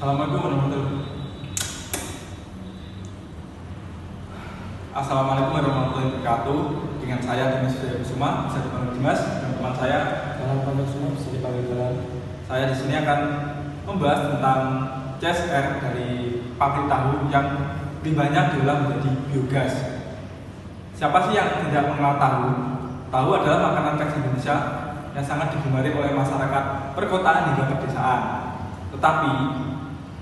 Assalamualaikum warahmatullahi wabarakatuh. Dengan saya Dimas Kusuma, bisa dipanggil Dimas, dan teman saya bisa dipanggil Jalan. Saya di sini akan membahas tentang CSR dari pabrik tahu yang limbahnya diolah menjadi biogas. Siapa sih yang tidak mengenal tahu? Tahu adalah makanan khas Indonesia yang sangat digemari oleh masyarakat perkotaan hingga pedesaan. Tetapi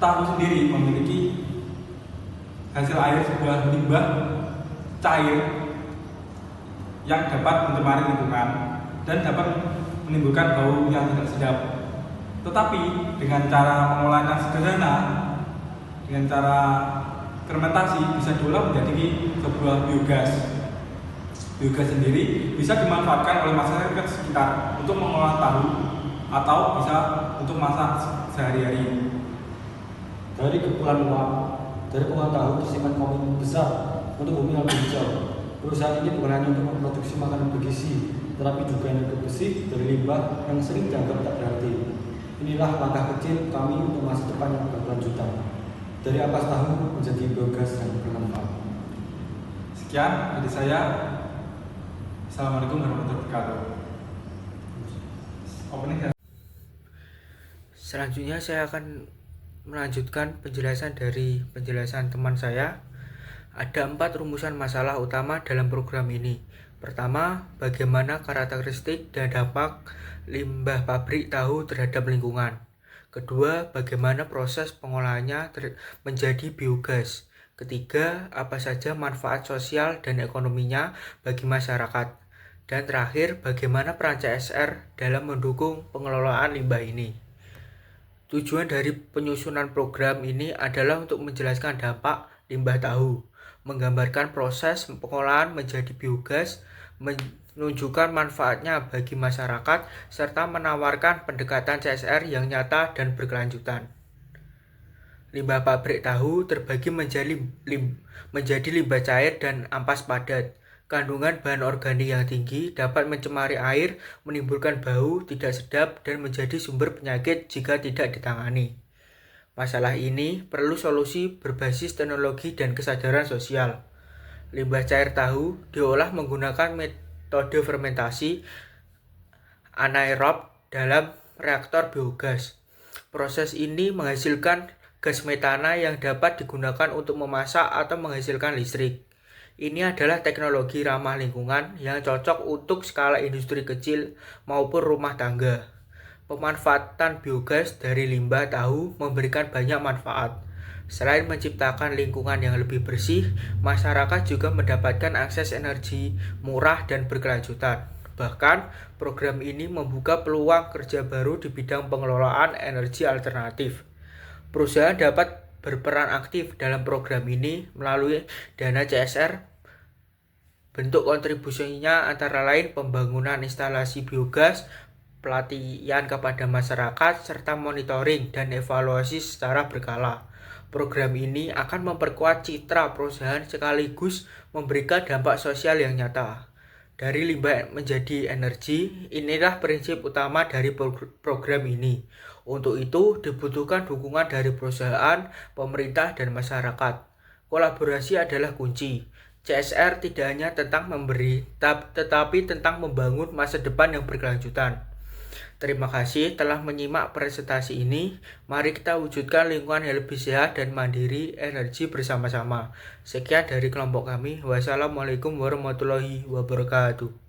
tahu sendiri memiliki hasil air sebuah limbah cair yang dapat mencemari lingkungan dan dapat menimbulkan bau yang tidak sedap. Tetapi dengan cara pengolahan yang sederhana, dengan cara fermentasi, bisa diolah menjadi sebuah biogas. Biogas sendiri bisa dimanfaatkan oleh masyarakat sekitar untuk mengolah tahu atau bisa untuk masak sehari-hari. Dari kepulan uang dari pengolahan tahu disimpan komitmen besar untuk bumi yang lebih hijau. Perusahaan ini bukan hanya untuk memproduksi makanan bergizi, tetapi juga energi bersih dari limbah yang sering dianggap tak berarti. Inilah langkah kecil kami untuk masa depan yang berkelanjutan. Dari ampas tahu menjadi biogas yang bermanfaat. Sekian dari saya. Assalamualaikum warahmatullahi wabarakatuh. Selanjutnya saya akan melanjutkan penjelasan dari penjelasan teman saya. Ada 4 rumusan masalah utama dalam program ini. Pertama, bagaimana karakteristik dan dampak limbah pabrik tahu terhadap lingkungan. Kedua, bagaimana proses pengolahannya menjadi biogas. Ketiga, apa saja manfaat sosial dan ekonominya bagi masyarakat. Dan terakhir, bagaimana peran CSR dalam mendukung pengelolaan limbah ini. Tujuan dari penyusunan program ini adalah untuk menjelaskan dampak limbah tahu, menggambarkan proses pengolahan menjadi biogas, menunjukkan manfaatnya bagi masyarakat, serta menawarkan pendekatan CSR yang nyata dan berkelanjutan. Limbah pabrik tahu terbagi menjadi limbah cair dan ampas padat. Kandungan bahan organik yang tinggi dapat mencemari air, menimbulkan bau tidak sedap, dan menjadi sumber penyakit jika tidak ditangani. Masalah ini perlu solusi berbasis teknologi dan kesadaran sosial. Limbah cair tahu diolah menggunakan metode fermentasi anaerob dalam reaktor biogas. Proses ini menghasilkan gas metana yang dapat digunakan untuk memasak atau menghasilkan listrik. Ini adalah teknologi ramah lingkungan yang cocok untuk skala industri kecil maupun rumah tangga. Pemanfaatan biogas dari limbah tahu memberikan banyak manfaat. Selain menciptakan lingkungan yang lebih bersih, masyarakat juga mendapatkan akses energi murah dan berkelanjutan. Bahkan, program ini membuka peluang kerja baru di bidang pengelolaan energi alternatif. Perusahaan dapat berperan aktif dalam program ini melalui dana CSR. Bentuk kontribusinya antara lain pembangunan instalasi biogas, pelatihan kepada masyarakat, serta monitoring dan evaluasi secara berkala. Program ini akan memperkuat citra perusahaan sekaligus memberikan dampak sosial yang nyata. Dari limbah menjadi energi, inilah prinsip utama dari program ini. Untuk itu, dibutuhkan dukungan dari perusahaan, pemerintah, dan masyarakat. Kolaborasi adalah kunci. CSR tidak hanya tentang memberi, tetapi tentang membangun masa depan yang berkelanjutan. Terima kasih telah menyimak presentasi ini. Mari kita wujudkan lingkungan yang lebih sehat dan mandiri energi bersama-sama. Sekian dari kelompok kami. Wassalamualaikum warahmatullahi wabarakatuh.